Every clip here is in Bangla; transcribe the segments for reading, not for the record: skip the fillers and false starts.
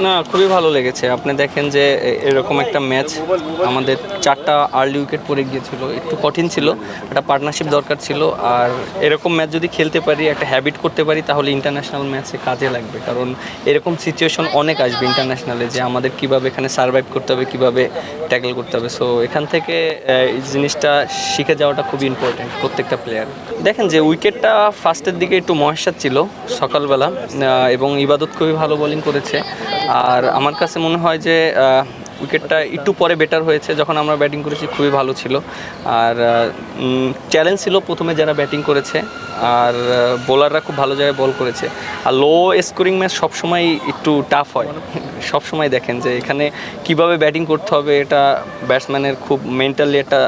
না, খুবই ভালো লেগেছে। আপনি দেখেন যে এরকম একটা ম্যাচ আমাদের 4টা আর্লি উইকেট পড়ে গিয়েছিল। একটু কঠিন ছিল, একটা পার্টনারশিপ দরকার ছিল। আর এরকম ম্যাচ যদি খেলতে পারি, একটা হ্যাবিট করতে পারি, তাহলে ইন্টারন্যাশনাল ম্যাচে কাজে লাগবে। কারণ এরকম সিচুয়েশন অনেক আসবে ইন্টারন্যাশনালে, যে আমাদের কীভাবে এখানে সার্ভাইভ করতে হবে, কীভাবে ট্যাকল করতে হবে। সো এখান থেকে এই জিনিসটা শিখে যাওয়াটা খুবই ইম্পর্টেন্ট প্রত্যেকটা প্লেয়ার। দেখেন যে উইকেটটা ফার্স্টের দিকে একটু মহেশাত ছিল সকালবেলা, এবং ইবাদত খুবই ভালো বোলিং করেছে। আর আমার কাছে মনে হয় যে উইকেটটা একটু পরে বেটার হয়েছে, যখন আমরা ব্যাটিং করেছি খুবই ভালো ছিল। আর চ্যালেঞ্জ ছিল প্রথমে যারা ব্যাটিং করেছে, আর বোলাররা খুব ভালো জায়গায় বল করেছে। আর লো স্কোরিং ম্যাচ সবসময় একটু টাফ হয়। সবসময় দেখেন যে এখানে কিভাবে ব্যাটিং করতে হবে, এটা ব্যাটসম্যানের খুব মেন্টালি একটা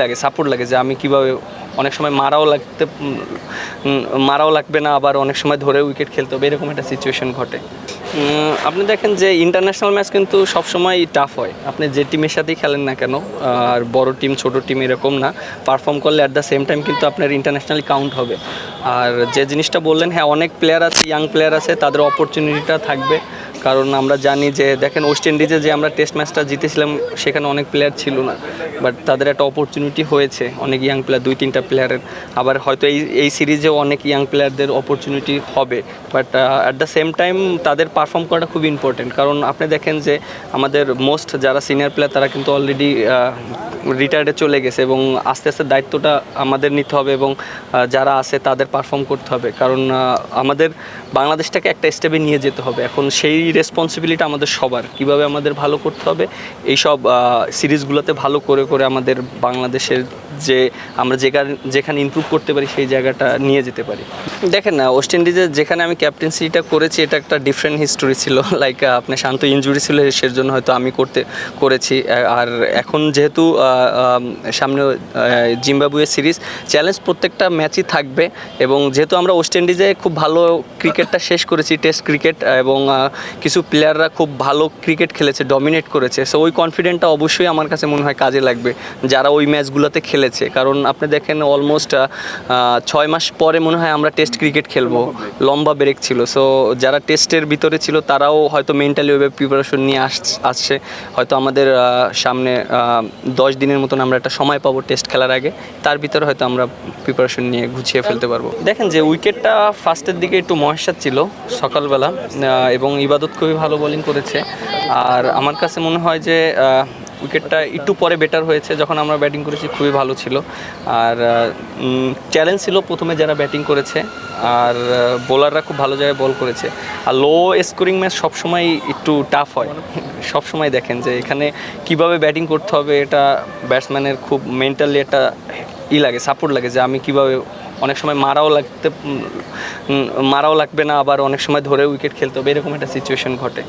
লাগে, সাপোর্ট লাগে, যে আমি কীভাবে অনেক সময় মারাও লাগবে না, আবার অনেক সময় ধরে উইকেট খেলতে হবে, এরকম একটা সিচুয়েশন ঘটে। আপনি দেখেন যে ইন্টারন্যাশনাল ম্যাচ কিন্তু সবসময় টাফ হয়, আপনি যে টিমের সাথেই খেলেন না কেন। আর বড় টিম ছোট টিম এরকম না, পারফর্ম করলে অ্যাট দ্য সেম টাইম কিন্তু আপনার ইন্টারন্যাশনালি কাউন্ট হবে। আর যে জিনিসটা বললেন, হ্যাঁ, অনেক প্লেয়ার আছে, ইয়াং প্লেয়ার আছে, তাদের অপরচুনিটিটা থাকবে। কারণ আমরা জানি যে দেখেন ওয়েস্ট ইন্ডিজে যে আমরা টেস্ট ম্যাচটা জিতেছিলাম, সেখানে অনেক প্লেয়ার ছিল না, বাট তাদের একটা অপরচুনিটি হয়েছে, অনেক ইয়াং প্লেয়ার, 2-3টা প্লেয়ারের। আবার হয়তো এই সিরিজেও অনেক ইয়াং প্লেয়ারদের অপরচুনিটি হবে, but at the same time তাদের পারফর্ম করাটা খুব ইম্পর্টেন্ট। কারণ আপনি দেখেন যে আমাদের মোস্ট যারা সিনিয়র প্লেয়ার, তারা কিন্তু অলরেডি রিটায়ার্ডে চলে গেছে, এবং আস্তে আস্তে দায়িত্বটা আমাদের নিতে হবে, এবং যারা আছে তাদের পারফর্ম করতে হবে। কারণ আমাদের বাংলাদেশটাকে একটা স্টেপে নিয়ে যেতে হবে। এখন সেই রেসপন্সিবিলিটি আমাদের সবার, কীভাবে আমাদের ভালো করতে হবে, এইসব সিরিজগুলোতে ভালো করে করে আমাদের বাংলাদেশের যে আমরা যেখানে ইমপ্রুভ করতে পারি, সেই জায়গাটা নিয়ে যেতে পারি। দেখেন না, ওয়েস্ট ইন্ডিজের যেখানে আমি ক্যাপ্টেন্সিটা করেছি, এটা একটা ডিফারেন্ট হিস্টোরি ছিল। লাইক আপনার শান্ত ইনজুরি ছিল, সের জন্য হয়তো আমি করেছি। আর এখন যেহেতু সামনে জিম্বাবুয়ে সিরিজ, চ্যালেঞ্জ প্রত্যেকটা ম্যাচই থাকবে। এবং যেহেতু আমরা ওয়েস্ট ইন্ডিজে খুব ভালো ক্রিকেটটা শেষ করেছি, টেস্ট ক্রিকেট, এবং কিছু প্লেয়াররা খুব ভালো ক্রিকেট খেলেছে, ডমিনেট করেছে। সো ওই কনফিডেন্টটা অবশ্যই আমার কাছে মনে হয় কাজে লাগবে, যারা ওই ম্যাচগুলোতে খেলেছে। কারণ আপনি দেখেন অলমোস্ট 6 মাস পরে মনে হয় আমরা টেস্ট ক্রিকেট খেলবো, লম্বা ব্রেক ছিল। সো যারা টেস্টের ভিতরে ছিল, তারাও হয়তো মেন্টালি ওইভাবে প্রিপারেশন নিয়ে আসছে। হয়তো আমাদের সামনে 10 দিনের মতন আমরা একটা সময় পাবো টেস্ট খেলার আগে, তার ভিতরে হয়তো আমরা প্রিপারেশন নিয়ে গুছিয়ে ফেলতে পারবো। দেখেন যে উইকেটটা ফার্স্টের দিকে একটু মহেশাত ছিল সকালবেলা, এবং ইবাদত খুবই ভালো বোলিং করেছে। আর আমার কাছে মনে হয় যে উইকেটটা একটু পরে বেটার হয়েছে, যখন আমরা ব্যাটিং করেছি খুবই ভালো ছিল। আর চ্যালেঞ্জ ছিল প্রথমে যারা ব্যাটিং করেছে, আর বোলাররা খুব ভালো জায়গায় বল করেছে। আর লো স্কোরিং ম্যাচ সবসময় একটু টাফ হয়। সবসময় দেখেন যে এখানে কিভাবে ব্যাটিং করতে হবে, এটা ব্যাটসম্যানের খুব মেন্টালি একটা লাগে, সাপোর্ট লাগে, যে আমি কীভাবে অনেক সময় মারাও লাগবে না, আবার অনেক সময় ধরে উইকেট খেলতে হবে, এরকম একটা সিচুয়েশন ঘটে।